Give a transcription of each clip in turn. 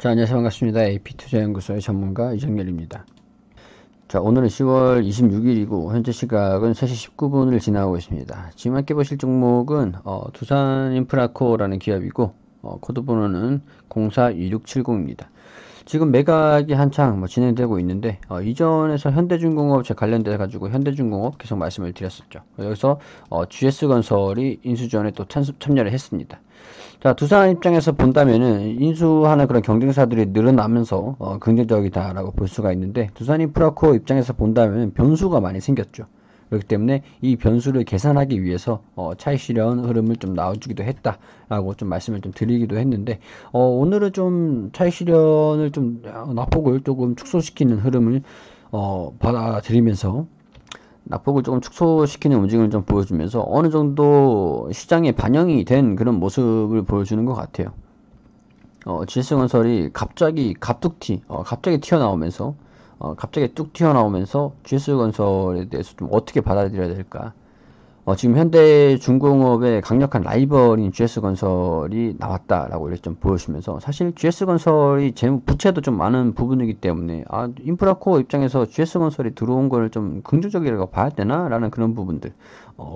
자, 안녕하세요. 반갑습니다. AP투자연구소의 전문가 이정렬입니다. 자, 오늘은 10월 26일이고 현재 시각은 3시 19분을 지나고 있습니다. 지금 함께 보실 종목은 두산인프라코라는 기업이고 코드 번호는 042670입니다. 지금 매각이 한창 진행되고 있는데 이전에서 현대중공업체 관련돼 가지고 현대중공업 계속 말씀을 드렸었죠. 여기서 GS건설이 인수전에 또 참여를 했습니다. 자, 두산 입장에서 본다면은 인수하는 그런 경쟁사들이 늘어나면서 긍정적이다라고 볼 수가 있는데, 두산인프라코 입장에서 본다면 변수가 많이 생겼죠. 그렇기 때문에 이 변수를 계산하기 위해서 차익 실현 흐름을 좀 나와주기도 했다라고 좀 말씀을 좀 드리기도 했는데, 오늘은 좀 차익 실현을 좀 낙폭을 조금 축소시키는 흐름을 받아들이면서 낙폭을 조금 축소시키는 움직임을 좀 보여주면서 어느 정도 시장에 반영이 된 그런 모습을 보여주는 것 같아요. GS건설이 갑자기 갑자기 튀어나오면서 갑자기 뚝 튀어나오면서 GS건설에 대해서 좀 어떻게 받아들여야 될까? 지금 현대중공업의 강력한 라이벌인 GS건설이 나왔다라고 이렇게 좀 보여주면서, 사실 GS건설이 부채도 좀 많은 부분이기 때문에 인프라코어 입장에서 GS건설이 들어온 거를 좀 긍정적이라고 봐야 되나라는 그런 부분들,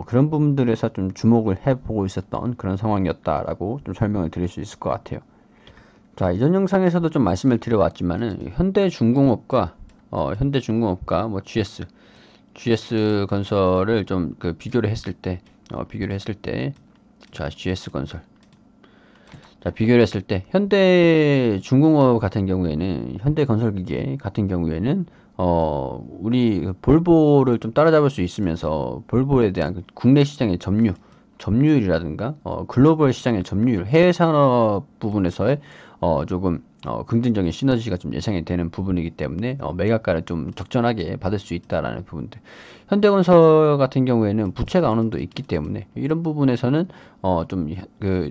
그런 부분들에서 좀 주목을 해보고 있었던 그런 상황이었다라고 좀 설명을 드릴 수 있을 것 같아요. 자, 이전 영상에서도 좀 말씀을 드려왔지만은 현대중공업과 GS건설을 좀 비교를 했을 때, 자, GS건설. 자, 비교를 했을 때, 현대중공업 같은 경우에는, 현대건설기계 같은 경우에는, 우리 볼보를 좀 따라잡을 수 있으면서, 볼보에 대한 국내 시장의 점유율이라든가, 글로벌 시장의 점유율, 해외 산업 부분에서의, 조금, 긍정적인 시너지가 좀 예상이 되는 부분이기 때문에, 매각가를 좀 적절하게 받을 수 있다라는 부분들. 현대건설 같은 경우에는 부채가 어느 정도 있기 때문에, 이런 부분에서는,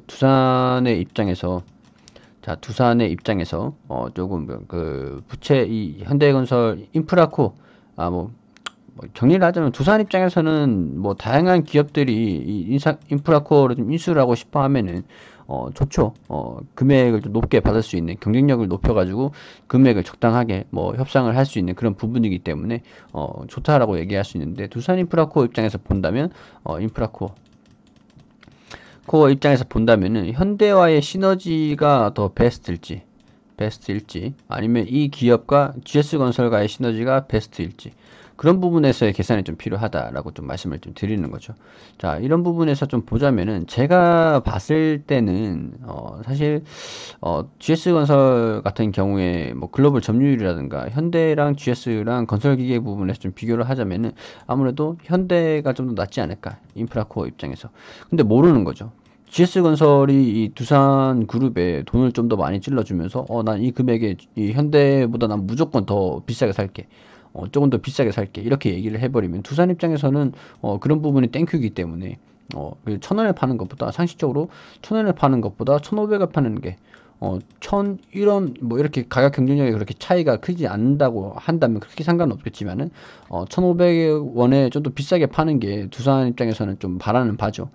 두산의 입장에서, 조금, 이 현대건설 인프라코, 정리를 하자면 두산 입장에서는 다양한 기업들이 이 인프라코어를 좀 인수를 하고 싶어 하면은 좋죠. 금액을 좀 높게 받을 수 있는, 경쟁력을 높여가지고 금액을 적당하게 협상을 할 수 있는 그런 부분이기 때문에 좋다라고 얘기할 수 있는데, 두산 인프라코어 입장에서 본다면 코어 입장에서 본다면은 현대와의 시너지가 더 베스트일지 아니면 이 기업과 GS건설과의 시너지가 베스트일지, 그런 부분에서의 계산이 좀 필요하다라고 좀 말씀을 좀 드리는 거죠. 자, 이런 부분에서 좀 보자면은 제가 봤을 때는 사실 GS건설 같은 경우에 글로벌 점유율이라든가 현대랑 GS랑 건설기계 부분에서 좀 비교를 하자면은 아무래도 현대가 좀 더 낫지 않을까, 인프라코어 입장에서. 근데 모르는 거죠. GS건설이 이 두산그룹에 돈을 좀 더 많이 찔러주면서 난 이 금액에 이 현대보다 난 무조건 더 비싸게 살게, 조금 더 비싸게 살게, 이렇게 얘기를 해버리면 두산 입장에서는 그런 부분이 땡큐기 때문에 1,000원에 파는 것보다, 상식적으로 1,000원에 파는 것보다 1,500에 파는 게 1,001원 이렇게 가격 경쟁력이 그렇게 차이가 크지 않는다고 한다면 그렇게 상관은 없겠지만은 1,500원에 좀 더 비싸게 파는 게 두산 입장에서는 좀 바라는 바죠.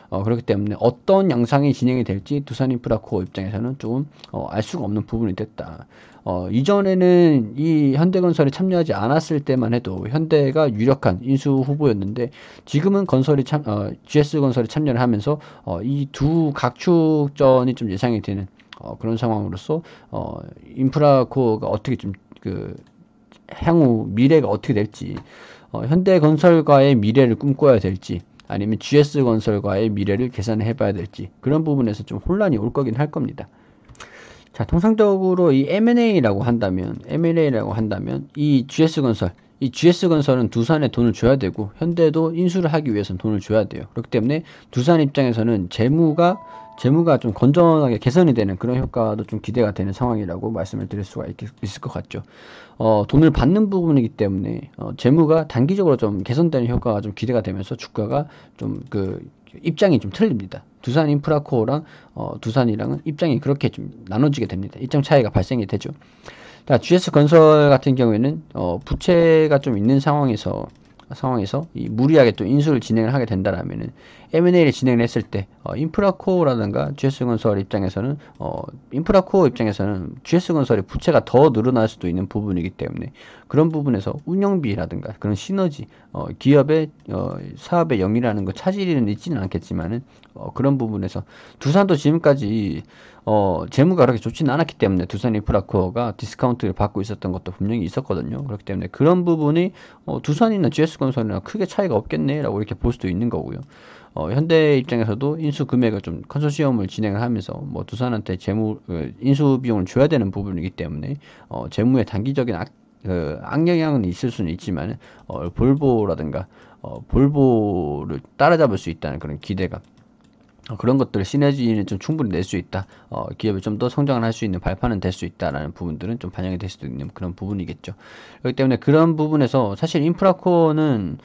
그렇기 때문에 어떤 양상이 진행이 될지 두산인프라코어 입장에서는 조금 알 수가 없는 부분이 됐다. 이전에는 이 현대건설이 참여하지 않았을 때만 해도 현대가 유력한 인수 후보였는데, 지금은 GS건설이 참여를 하면서 이 두 각축전이 좀 예상이 되는 그런 상황으로서 인프라코어가 어떻게 좀 향후 미래가 어떻게 될지, 현대건설과의 미래를 꿈꿔야 될지 아니면 GS건설과의 미래를 계산해 봐야 될지, 그런 부분에서 좀 혼란이 올 거긴 할 겁니다. 자, 통상적으로 이 M&A라고 한다면 이 GS건설은 두산에 돈을 줘야 되고 현대도 인수를 하기 위해서는 돈을 줘야 돼요. 그렇기 때문에 두산 입장에서는 재무가 좀 건전하게 개선이 되는 그런 효과도 좀 기대가 되는 상황이라고 말씀을 드릴 수가 있을 것 같죠. 돈을 받는 부분이기 때문에 재무가 단기적으로 좀 개선되는 효과가 좀 기대가 되면서 주가가 좀 입장이 좀 틀립니다. 두산 인프라코어랑 두산이랑은 입장이 그렇게 좀 나눠지게 됩니다. 입장 차이가 발생이 되죠. 자, GS건설 같은 경우에는 부채가 좀 있는 상황에서 상황에서 이 무리하게 또 인수를 진행을 하게 된다라면은 M&A를 진행을 했을 때 인프라코어라든가 GS건설 입장에서는 인프라코어 입장에서는 GS건설의 부채가 더 늘어날 수도 있는 부분이기 때문에 그런 부분에서 운영비라든가 그런 시너지 기업의 사업의 영위라는 거 차질은 있지는 않겠지만은 그런 부분에서 두산도 지금까지 재무가 그렇게 좋지는 않았기 때문에 두산 인프라코어가 디스카운트를 받고 있었던 것도 분명히 있었거든요. 그렇기 때문에 그런 부분이 두산이나 GS건설이나 크게 차이가 없겠네라고 이렇게 볼 수도 있는 거고요. 현대 입장에서도 인수 금액을 좀 컨소시엄을 진행을 하면서 뭐 두산한테 인수 비용을 줘야 되는 부분이기 때문에 재무에 단기적인 악영향은 있을 수는 있지만 볼보라든가 볼보를 따라잡을 수 있다는 그런 기대감 그런 것들 시너지는 좀 충분히 낼 수 있다. 기업이 좀 더 성장을 할 수 있는 발판은 될 수 있다라는 부분들은 좀 반영이 될 수도 있는 그런 부분이겠죠. 그렇기 때문에 그런 부분에서 사실 인프라코어는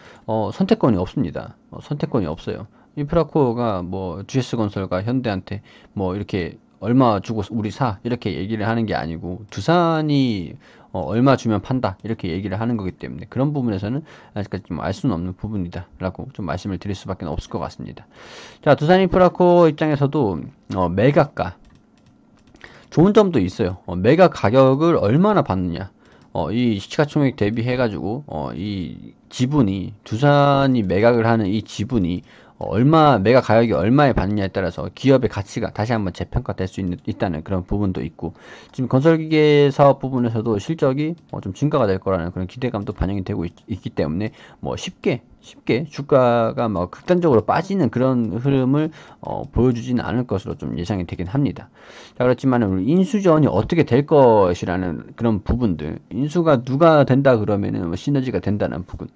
선택권이 없습니다. 선택권이 없어요. 인프라코어가 뭐 GS건설과 현대한테 뭐 이렇게 얼마 주고 우리 사 이렇게 얘기를 하는 게 아니고 두산이 얼마 주면 판다 이렇게 얘기를 하는 거기 때문에 그런 부분에서는 아직까지 좀 알 수는 없는 부분이다 라고 좀 말씀을 드릴 수밖에 없을 것 같습니다. 자, 두산인프라코 입장에서도 매각가 좋은 점도 있어요. 매각 가격을 얼마나 받느냐 이 시가총액 대비해가지고 이 지분이 두산이 매각을 하는 이 지분이 매각 가격이 얼마에 받느냐에 따라서 기업의 가치가 다시 한번 재평가될 수 있다는 그런 부분도 있고 지금 건설기계 사업 부분에서도 실적이 좀 증가가 될 거라는 그런 기대감도 반영이 되고 있기 때문에 뭐 쉽게 주가가 막 극단적으로 빠지는 그런 흐름을 보여주지는 않을 것으로 좀 예상이 되긴 합니다. 자, 그렇지만 우리 인수전이 어떻게 될 것이라는 그런 부분들 인수가 누가 된다 그러면은 뭐 시너지가 된다는 부분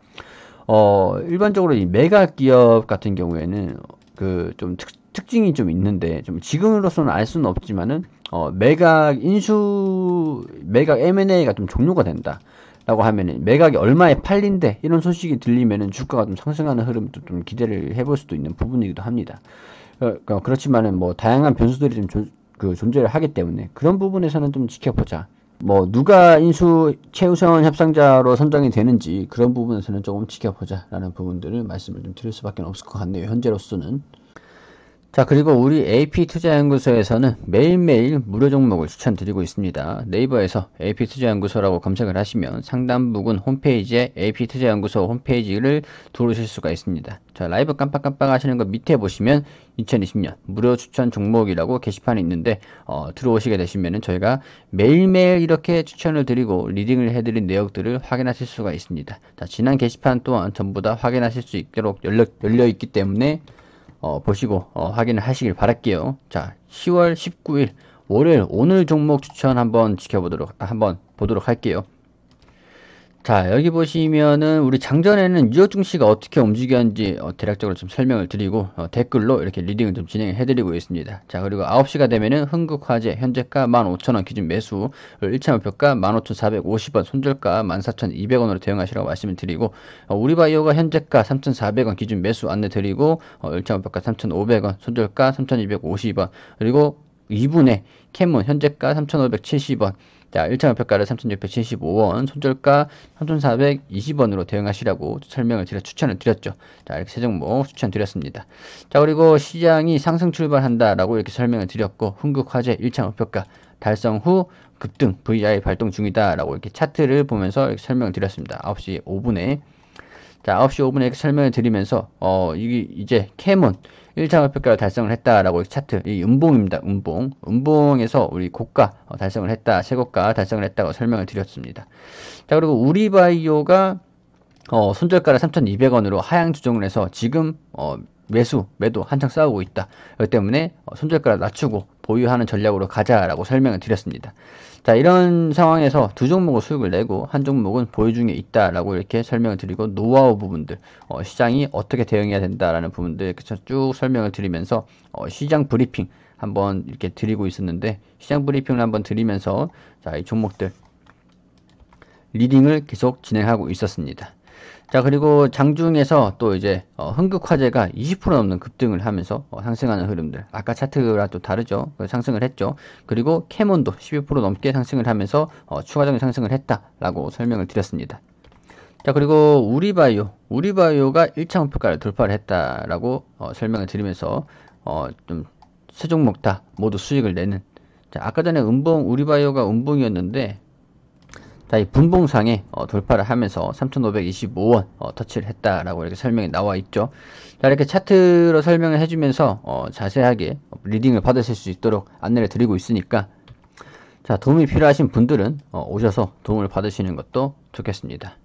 일반적으로 이 매각 기업 같은 경우에는 그 좀 특징이 좀 있는데 좀 지금으로서는 알 수는 없지만은 매각 M&A가 좀 종료가 된다. 라고 하면은 매각이 얼마에 팔린대 이런 소식이 들리면은 주가가 좀 상승하는 흐름도 좀 기대를 해볼 수도 있는 부분이기도 합니다. 그렇지만은 뭐 다양한 변수들이 좀 존재를 하기 때문에 그런 부분에서는 좀 지켜보자. 뭐 누가 인수 최우선 협상자로 선정이 되는지 그런 부분에서는 조금 지켜보자 라는 부분들을 말씀을 좀 드릴 수밖에 없을 것 같네요. 현재로서는. 자, 그리고 우리 AP투자연구소에서는 매일매일 무료 종목을 추천드리고 있습니다. 네이버에서 AP투자연구소라고 검색을 하시면 상단 부분 홈페이지에 AP투자연구소 홈페이지를 들어오실 수가 있습니다. 자, 라이브 깜빡깜빡 하시는 거 밑에 보시면 2020년 무료 추천 종목이라고 게시판이 있는데 들어오시게 되시면은 저희가 매일매일 이렇게 추천을 드리고 리딩을 해드린 내역들을 확인하실 수가 있습니다. 자, 지난 게시판 또한 전부 다 확인하실 수 있도록 열려 있기 때문에 보시고 확인을 하시길 바랄게요. 자, 10월 19일 월요일 오늘 종목 추천 한번 보도록 할게요. 자, 여기 보시면은 우리 장전에는 유효 증시가 어떻게 움직였는지 대략적으로 좀 설명을 드리고 댓글로 이렇게 리딩을 좀 진행을 해드리고 있습니다. 자, 그리고 9시가 되면은 흥국화재 현재가 15,000원 기준 매수 1차 목표가 15,450원 손절가 14,200원으로 대응하시라고 말씀을 드리고 우리바이오가 현재가 3,400원 기준 매수 안내 드리고 1차 목표가 3,500원 손절가 3,250원 그리고 2분의 캐문 현재가 3,570원 자, 1차 목표가를 3,675원, 손절가 3,420원으로 대응하시라고 설명을 추천을 드렸죠. 자, 이렇게 세 종목 추천드렸습니다. 자, 그리고 시장이 상승 출발한다라고 이렇게 설명을 드렸고, 흥국화재 1차 목표가 달성 후 급등 VI 발동 중이다라고 이렇게 차트를 보면서 이렇게 설명을 드렸습니다. 9시 5분에. 자, 9시 5분에 이렇게 설명을 드리면서, 이게 이제 캐몬 1차 목표가를 달성을 했다라고 차트, 이 음봉입니다. 음봉에서 우리 고가 달성을 했다, 최고가 달성을 했다고 설명을 드렸습니다. 자, 그리고 우리바이오가 손절가를 3,200원으로 하향 조정을 해서 지금 매도 한창 싸우고 있다. 그렇기 때문에 손절가를 낮추고 보유하는 전략으로 가자라고 설명을 드렸습니다. 자, 이런 상황에서 두 종목을 수익을 내고 한 종목은 보유 중에 있다라고 이렇게 설명을 드리고 노하우 부분들, 시장이 어떻게 대응해야 된다라는 부분들 이렇게 쭉 설명을 드리면서 시장 브리핑 한번 이렇게 드리고 있었는데 시장 브리핑을 한번 드리면서 자, 이 종목들 리딩을 계속 진행하고 있었습니다. 자, 그리고 장중에서 또 이제 흥국화재가 20% 넘는 급등을 하면서 상승하는 흐름들 아까 차트랑 또 다르죠. 상승을 했죠. 그리고 캐몬도 12% 넘게 상승을 하면서 추가적인 상승을 했다라고 설명을 드렸습니다. 자, 그리고 우리바이오가 1차 목표가를 돌파를 했다라고 설명을 드리면서 좀 세 종목 다 모두 수익을 내는. 자, 아까 전에 우리바이오가 음봉이었는데, 자, 이 분봉상에 돌파를 하면서 3,525원 터치를 했다라고 이렇게 설명이 나와 있죠. 자, 이렇게 차트로 설명을 해주면서 자세하게 리딩을 받으실 수 있도록 안내를 드리고 있으니까, 자, 도움이 필요하신 분들은 오셔서 도움을 받으시는 것도 좋겠습니다.